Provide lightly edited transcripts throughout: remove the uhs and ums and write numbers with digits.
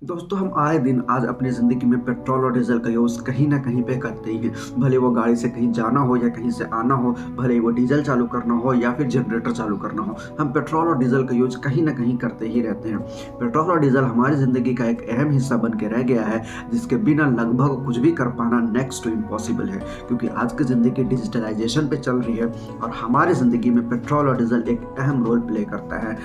दोस्तों, हम आए दिन आज अपनी ज़िंदगी में पेट्रोल और डीज़ल का यूज़ कहीं न कहीं पे करते ही हैं। भले वो गाड़ी से कहीं जाना हो या कहीं से आना हो, भले ही वो डीज़ल चालू करना हो या फिर जनरेटर चालू करना हो, हम पेट्रोल और डीज़ल का यूज़ कहीं न कहीं करते ही रहते हैं। पेट्रोल और डीज़ल हमारी ज़िंदगी का एक अहम हिस्सा बन के रह गया है, जिसके बिना लगभग कुछ भी कर पाना नेक्स्ट टू इम्पॉसिबल है, क्योंकि आज की ज़िंदगी डिजिटलाइज़ेशन पे चल रही है और हमारी ज़िंदगी में पेट्रोल और डीज़ल एक अहम रोल प्ले करता है।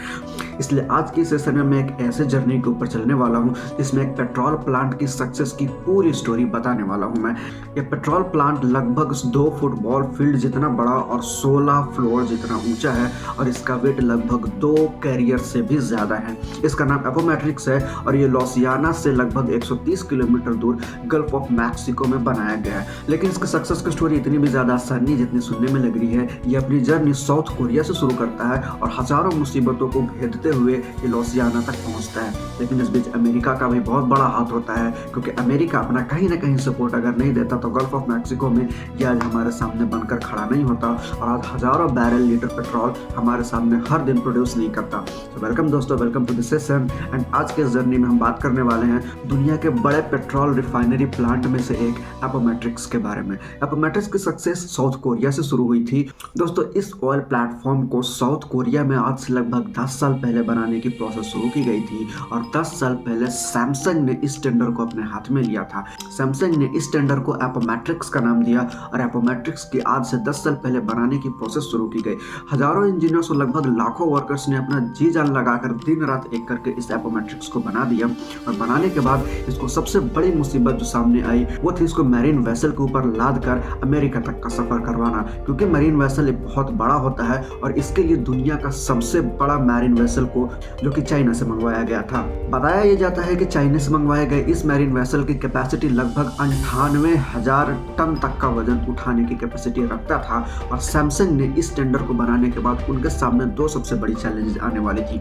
इसलिए आज की सेशन में मैं एक ऐसे जर्नी के ऊपर चलने वाला हूँ जिसमें एक पेट्रोल प्लांट की सक्सेस की पूरी स्टोरी बताने वाला हूँ मैं। ये पेट्रोल प्लांट लगभग 2 फुटबॉल फील्ड जितना बड़ा और 16 फ्लोर जितना ऊंचा है और इसका वेट लगभग 2 कैरियर से भी ज़्यादा है। इसका नाम एपोमेट्रिक्स है और ये लॉसियाना से लगभग 130 किलोमीटर दूर गल्फ ऑफ मैक्सिको में बनाया गया है। लेकिन इसकी सक्सेस की स्टोरी इतनी भी ज़्यादा आसान नहीं जितनी सुनने में लग रही है। ये अपनी जर्नी साउथ कोरिया से शुरू करता है और हज़ारों मुसीबतों को भेदते हुए ये लॉसियाना तक पहुंचता है। लेकिन इस बीच अमेरिका का भी बहुत बड़ा हाथ होता है, क्योंकि अमेरिका अपना कहीं ना कहीं सपोर्ट अगर नहीं देता तो गल्फ ऑफ मैक्सिको में ये आज हमारे सामने बनकर खड़ा नहीं होता और आज हज़ारों बैरल लीटर पेट्रोल हमारे सामने हर दिन प्रोड्यूस नहीं करता। तो वेलकम दोस्तों, welcome to this session and आज के जर्नी में हम बात करने वाले हैं दुनिया के बड़े पेट्रोल रिफाइनरी प्लांट में से एक एपोमेट्रिक्स के बारे में। एपोमेट्रिक्स की सक्सेस साउथ कोरिया से शुरू हुई थी। दोस्तों, इस ऑयल प्लेटफॉर्म को साउथ कोरिया में आज से लगभग 10 साल पहले बनाने की प्रोसेस शुरू की गई थी और 10 साल पहले सैमसंग ने इस टेंडर को अपने हाथ में लिया था। सैमसंग ने इस टेंडर को एपोमेट्रिक्स का नाम दिया और एपोमेट्रिक्स की आज से 10 साल पहले बनाने की प्रोसेस शुरू की गई। हजारों इंजीनियर्स और लगभग लाखों वर्कर्स ने अपना जी जान लगाकर दिन रात एक करके इस एपोमेट्रिक्स को बना दिया और बनाने के बाद इसको सबसे बड़ी मुसीबत जो सामने आई वो थी इसको मैरीन वेसल के ऊपर लाद कर अमेरिका तक का सफर करवाना, क्योंकि मैरीन वेसल एक बहुत बड़ा होता है और इसके लिए दुनिया का सबसे बड़ा मैरीन वेसल को जो कि चाइना से मंगवाया गया था। बताया यह जाता है कि चाइना से मंगवाए गए इस मैरीन वेसल की कैपेसिटी लगभग 98,000 टन तक का वजन उठाने की कैपेसिटी रखता था और सैमसंग ने इस टेंडर को बनाने के बाद उनके सामने दो सबसे बड़ी चैलेंज आने वाली थी।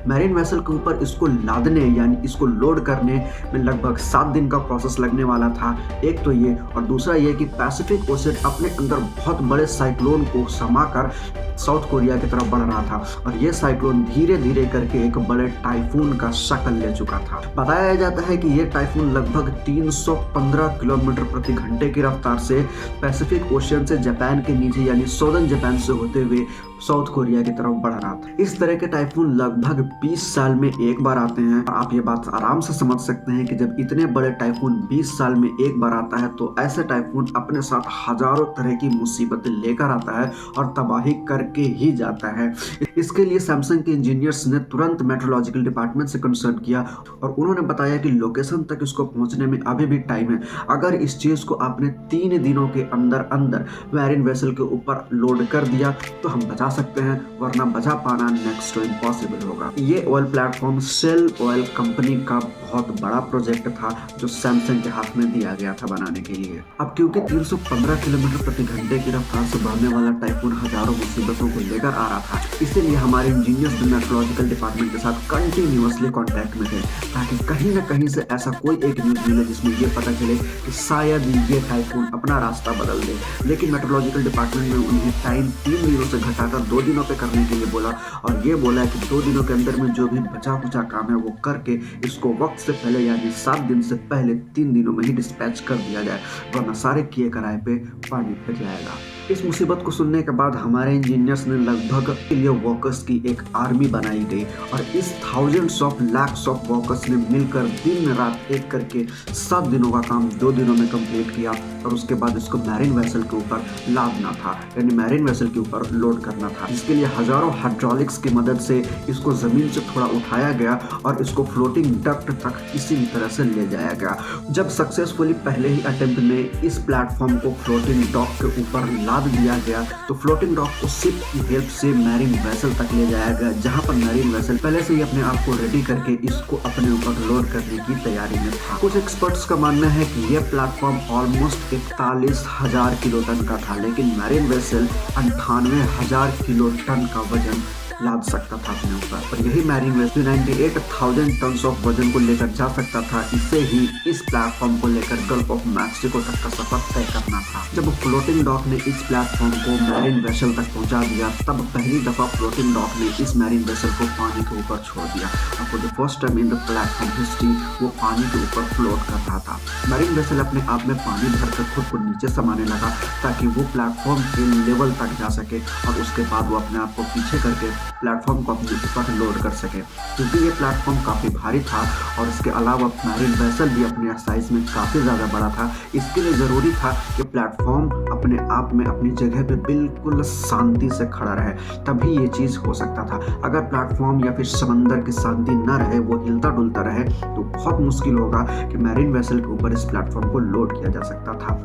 मैरीन वेसल के ऊपर इसको लादने यानी इसको लोड करने में लगभग 7 दिन का प्रोसेस लगने वाला था। एक तो ये और दूसरा ये कि पैसिफिक ओशन अपने अंदर बहुत बड़े साइक्लोन को समाकर साउथ कोरिया की तरफ बढ़ रहा था और ये साइक्लोन धीरे धीरे करके एक बड़े टाइफून का शक्ल ले चुका था। बताया जाता है कि ये टाइफून लगभग 315 किलोमीटर प्रति घंटे की रफ्तार से पैसिफिक ओशन से जापान के नीचे यानी सौदर्न जापान से होते हुए साउथ कोरिया की तरफ बढ़ रहा था। इस तरह के टाइफून लगभग 20 साल में एक बार आते हैं और आप ये बात आराम से समझ सकते हैं कि जब इतने बड़े टाइफून 20 साल में एक बार आता है तो ऐसे टाइफून अपने साथ हजारों तरह की मुसीबतें लेकर आता है और तबाही करके ही जाता है। इसके लिए सैमसंग के इंजीनियर्स ने तुरंत मेट्रोलॉजिकल डिपार्टमेंट से कंसल्ट किया और उन्होंने बताया कि लोकेशन तक इसको पहुंचने में अभी भी टाइम है। अगर इस चीज को आपने 3 दिनों के अंदर अंदर मैरीन वेसल के ऊपर लोड कर दिया तो हम बचा सकते हैं, वरना बचा पाना नेक्स्ट टू इम्पॉसिबल होगा। ये oil platform Shell oil company का बहुत बड़ा प्रोजेक्ट था जो सैमसंग के हाथ में दिया गया था बनाने के लिए। अब क्योंकि 315 किलोमीटर प्रति घंटे की रफ्तार से बढ़ने वाला टाइफून हजारों मुसीबतों को लेकर आ रहा था, इसीलिए हमारे इंजीनियर्स मेट्रोलॉजिकल डिपार्टमेंट के साथ कंटिन्यूअसली कांटेक्ट में थे ताकि कहीं न कहीं से ऐसा कोई एक न्यूज मिले जिसमें ये पता चले कि शायद ये टाइफून अपना रास्ता बदल दे। लेकिन मेट्रोलॉजिकल डिपार्टमेंट ने उन्हें टाइम 3 दिनों से घटाकर 2 दिनों पे करने के लिए बोला और ये बोला कि 2 दिनों के अंदर में जो भी बचा कुचा काम है वो करके इसको वक्त से पहले यानी 7 दिन से पहले 3 दिनों में ही डिस्पैच कर दिया जाए, वरना सारे किए कराए पे पानी फिर जाएगा। इस मुसीबत को सुनने के बाद हमारे इंजीनियर्स ने लगभग के लिए वर्कर्स की एक आर्मी बनाई गई और इस thousands of lakhs of workers ने मिलकर दिन रात एक करके 7 दिनों का काम 2 दिनों में कंप्लीट किया और उसके बाद इसको मैरीन वेसल के ऊपर लादना था यानी मैरीन वेसल के ऊपर लोड करना था। इसके लिए हजारों हाइड्रोलिक्स की मदद से इसको जमीन से थोड़ा उठाया गया और इसको फ्लोटिंग डक्ट तक किसी भी तरह से ले जाया गया। जब सक्सेसफुली पहले ही अटेम्प्ट में इस प्लेटफॉर्म को फ्लोटिंग डॉक के ऊपर लाद दिया गया तो फ्लोटिंग डॉक को शिप की हेल्प से मैरीन वेसल तक ले जाया गया, जहां पर मैरीन वेसल पहले से ही अपने आप को रेडी करके इसको अपने ऊपर लोड करने की तैयारी में था। कुछ एक्सपर्ट्स का मानना है कि यह प्लेटफॉर्म ऑलमोस्ट 41,000 किलो टन का था, लेकिन मैरीन वेसल 98,000 किलो टन का वजन लाद सकता था अपने ऊपर। और यही मैरिन वेसल 98,000 टन ऑफ वजन को लेकर जा सकता था। इसे ही इस प्लेटफॉर्म को लेकर गल्फ ऑफ मैक्सिको तक का सफर तय करना था। जब फ्लोटिंग डॉक ने इस प्लेटफॉर्म को मैरिन वेसल तक पहुंचा दिया, तब पहली दफा फ्लोटिंग डॉक ने इस मैरिन वेसल को पानी के ऊपर छोड़ दिया और for the first time in the platform history वो पानी के ऊपर फ्लोट कर रहा था। मैरिन वेसल अपने आप में पानी भरकर खुद को नीचे समाने लगा ताकि वो प्लेटफॉर्म के लेवल तक जा सके और उसके बाद वो अपने आप को पीछे करके प्लेटफॉर्म को अपने ऊपर लोड कर सके। क्योंकि ये प्लेटफॉर्म काफ़ी भारी था और इसके अलावा मैरिन वेसल भी अपने साइज में काफ़ी ज़्यादा बड़ा था, इसके लिए ज़रूरी था कि प्लेटफॉर्म अपने आप में अपनी जगह पे बिल्कुल शांति से खड़ा रहे, तभी ये चीज़ हो सकता था। अगर प्लेटफॉर्म या फिर समंदर की शांति न रहे, वो हिलता डुलता रहे, तो बहुत मुश्किल होगा कि मैरिन वेसल के ऊपर इस प्लेटफॉर्म को लोड किया जा सकता था।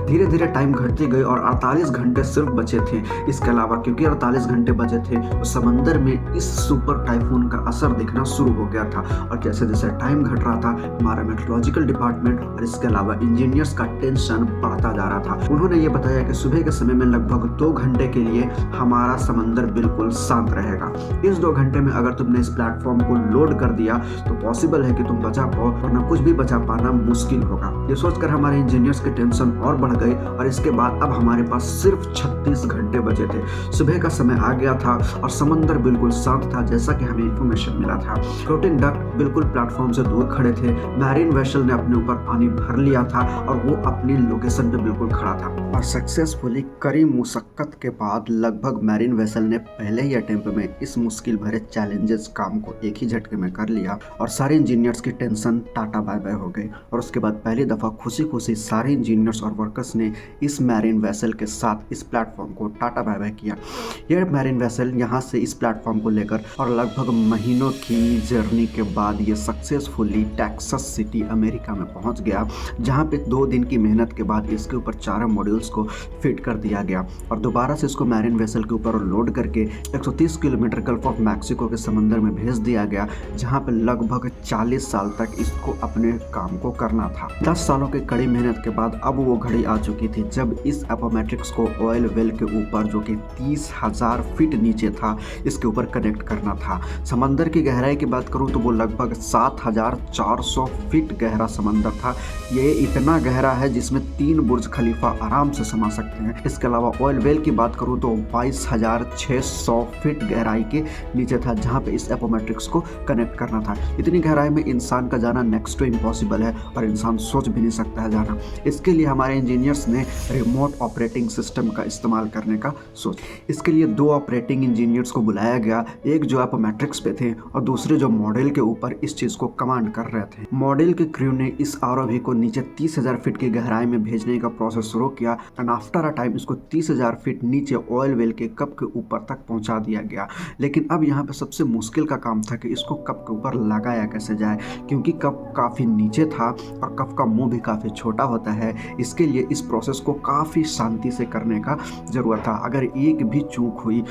धीरे धीरे टाइम घटती गई और 48 घंटे सिर्फ बचे थे। इसके अलावा क्योंकि 48 घंटे बचे थे तो समंदर में इस सुपर टाइफून का असर दिखना शुरू हो गया था। और जैसे जैसे टाइम घट रहा था, हमारा मेट्रोलॉजिकल डिपार्टमेंट और इसके अलावा इंजीनियर्स का टेंशन बढ़ता जा रहा था। उन्होंने ये बताया कि सुबह के समय में लगभग 2 घंटे के लिए हमारा समंदर बिल्कुल शांत रहेगा। इस 2 घंटे में अगर तुमने इस प्लेटफॉर्म को लोड कर दिया तो पॉसिबल है कि तुम बचा पाओ, वरना कुछ भी बचा पाना मुश्किल होगा। ये सोचकर हमारे इंजीनियर्स के टेंशन और बढ़ गई और इसके बाद अब हमारे पास सिर्फ 36 घंटे बचे थे। सुबह का समय आ गया था और समंदर बिल्कुल शांत था, जैसा कि हमें इंफॉर्मेशन मिला था। फ्लोटिंग डक बिल्कुल प्लेटफॉर्म से दूर खड़े थे। मैरिन वेसल ने अपने ऊपर पानी भर लिया था और वो अपनी लोकेशन पे बिल्कुल खड़ा था। और सक्सेसफुली कड़ी मुशक्कत के बाद लगभग मैरिन वेसल ने पहले ही अटेम्प्ट में इस मुश्किल भरे चैलेंजेस काम को एक ही झटके में कर लिया और सारे इंजीनियर्स की टेंशन टाटा बाय बाय हो गई। और उसके बाद पहली दफा खुशी खुशी सारे इंजीनियर्स और वर्कर्स ने इस मैरिन वेसल के साथ इस प्लेटफॉर्म को टाटा बाय बाय किया। यह मैरिन वेसल यहाँ से इस प्लेटफॉर्म को लेकर और लगभग महीनों की जर्नी के बाद ये सक्सेसफुली टेक्सास सिटी अमेरिका में पहुँच गया, जहाँ पे 2 दिन की मेहनत के बाद इसके ऊपर 4 मॉड्यूल्स को फिट कर दिया गया और दोबारा से इसको मैरिन वेसल के ऊपर लोड करके 130 किलोमीटर गल्फ ऑफ मैक्सिको के समंदर में भेज दिया गया, जहाँ पे लगभग 40 साल तक इसको अपने काम को करना था। 10 सालों की कड़ी मेहनत के बाद अब वो घड़ी आ चुकी थी जब इस एपोमेट्रिक्स को ऑयल वेल के ऊपर, जो कि 30,000 फीट नीचे था, इसके ऊपर कनेक्ट करना था। समंदर की गहराई की बात करूं तो वो लगभग 7,400 फीट गहरा समंदर था। ये इतना गहरा है जिसमें 3 बुर्ज खलीफा आराम से समा सकते हैं। इसके अलावा ऑयल वेल की बात करूं तो 22,600 फीट गहराई के नीचे था, जहां पे इस एपोमेट्रिक्स को कनेक्ट करना था। इतनी गहराई में इंसान का जाना नेक्स्ट टू इम्पॉसिबल है और इंसान सोच भी नहीं सकता है जाना। इसके लिए हमारे इंजीनियर्स ने रिमोट ऑपरेटिंग सिस्टम का इस्तेमाल करने का सोच। इसके लिए 2 ऑपरेटिंग इंजीनियर्स को बुलाया गया, एक जो एपोमेट्रिक्स पे थे और दूसरे जो मॉडल के ऊपर इस चीज़ को कमांड कर रहे थे। मॉडल के क्रू ने इस आरओवी को नीचे 30,000 फीट की गहराई में भेजने का प्रोसेस शुरू किया एंड आफ्टर अ टाइम इसको 30,000 फीट नीचे ऑयल वेल के कप के ऊपर तक पहुंचा दिया गया। लेकिन अब यहाँ पे सबसे मुश्किल का काम था कि इसको कप के ऊपर लगाया कैसे जाए, क्योंकि कप काफ़ी नीचे था और कप का मुंह भी काफ़ी छोटा होता है। इसके लिए इस प्रोसेस को काफ़ी शांति से करने का ज़रूरत था। अगर एक भी चूक हुई,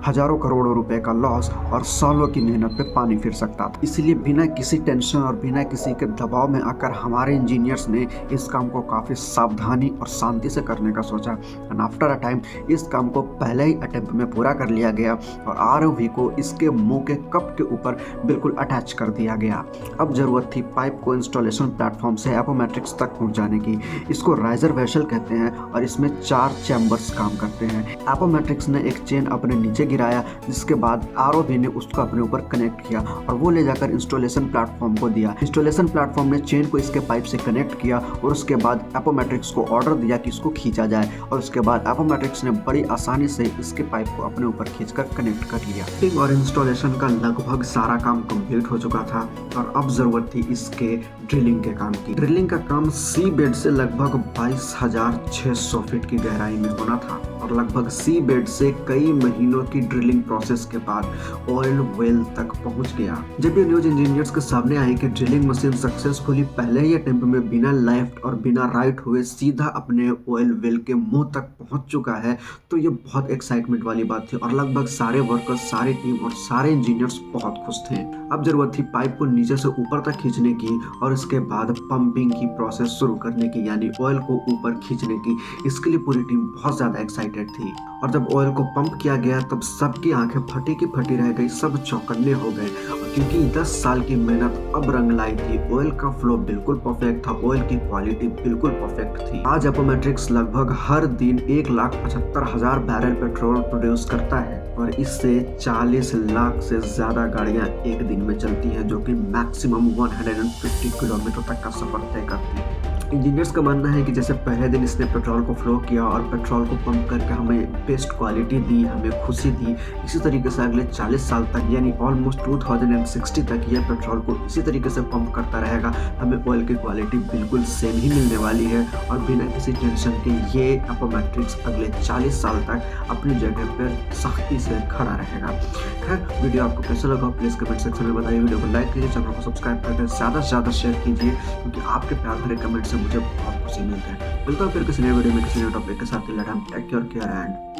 हजारों करोड़ों रुपए का लॉस और सालों की मेहनत पे पानी फिर सकता था। इसलिए बिना किसी टेंशन और बिना किसी के दबाव में आकर हमारे इंजीनियर्स ने इस काम को काफ़ी सावधानी और शांति से करने का सोचा एंड आफ्टर अ टाइम इस काम को पहले ही अटेम्प्ट में पूरा कर लिया गया और आरओवी को इसके मुंह के कप के ऊपर बिल्कुल अटैच कर दिया गया। अब ज़रूरत थी पाइप को इंस्टॉलेशन प्लेटफॉर्म से एपोमेट्रिक्स तक पहुंचाने की। इसको राइजर वेसल कहते हैं और इसमें 4 चैम्बर्स काम करते हैं। एपोमेट्रिक्स ने एक चेन अपने नीचे गिराया, जिसके बाद आरओवी ने उसको अपने ऊपर कनेक्ट किया और वो ले जाकर इंस्टॉलेशन प्लेटफॉर्म को दिया। इंस्टॉलेशन प्लेटफॉर्म ने चेन को इसके पाइप से कनेक्ट किया और उसके बाद एपोमेट्रिक्स को ऑर्डर दिया कि इसको खींचा जाए और उसके बाद एपोमेट्रिक्स ने बड़ी आसानी से इसके पाइप को अपने ऊपर खींचकर कनेक्ट कर लिया। और इंस्टॉलेशन का लगभग सारा काम कंप्लीट हो चुका था और अब जरूरत थी इसके ड्रिलिंग के काम की। ड्रिलिंग का काम सी बेड से लगभग 22,600 फीट की गहराई में होना था और लगभग सी बेड से कई महीनों की ड्रिलिंग प्रोसेस के बाद ऑयल वेल तक पहुंच गया। जब ये न्यूज इंजीनियर्स के सामने आई कि ड्रिलिंग मशीन सक्सेसफुली पहले ही अटेम्प्ट में बिना लेफ्ट और बिना राइट हुए सीधा अपने ऑयल वेल के मुंह तक पहुंच चुका है, तो ये बहुत एक्साइटमेंट वाली बात थी और लगभग सारे वर्कर्स, सारी टीम और सारे इंजीनियर्स बहुत खुश थे। अब जरूरत थी पाइप को नीचे से ऊपर तक खींचने की और इसके बाद पंपिंग की प्रोसेस शुरू करने की, यानी ऑयल को ऊपर खींचने की। इसके लिए पूरी टीम बहुत ज़्यादा एक्साइटेड लिमिटेड थी। और जब ऑयल को पंप किया गया तब सबकी आंखें फटी की फटी रह गई, सब चौकन्ने हो गए, क्योंकि 10 साल की मेहनत अब रंग लाई थी। ऑयल का फ्लो बिल्कुल परफेक्ट था, ऑयल की क्वालिटी बिल्कुल परफेक्ट थी। आज अपोमेट्रिक्स लगभग हर दिन 1,75,000 बैरल पेट्रोल प्रोड्यूस करता है और इससे 40 लाख से ज्यादा गाड़ियां एक दिन में चलती हैं, जो कि मैक्सिमम 150 किलोमीटर तक का सफर तय करती है। इंजीनियर्स का मानना है कि जैसे पहले दिन इसने पेट्रोल को फ्लो किया और पेट्रोल को पंप करके हमें बेस्ट क्वालिटी दी, हमें खुशी दी, इसी तरीके से अगले 40 साल तक यानी ऑलमोस्ट 2060 तक यह पेट्रोल को इसी तरीके से पंप करता रहेगा। हमें ऑयल की क्वालिटी बिल्कुल सेम ही मिलने वाली है और बिना किसी टेंशन के ये अपोमेट्रिक्स अगले 40 साल तक अपनी जगह पर सख्ती से खड़ा रहेगा। खैर, वीडियो आपको कैसा लगा प्लीज़ कमेंट सेक्शन में बताइए। वीडियो को लाइक कीजिए, चैनल को सब्सक्राइब करके ज़्यादा से ज़्यादा शेयर कीजिए, क्योंकि आपके प्यार भरे कमेंट से मुझे बहुत खुशी मिलती है। मिलता हूँ फिर किसी नए वीडियो में किसी नए टॉपिक के साथ। Take care and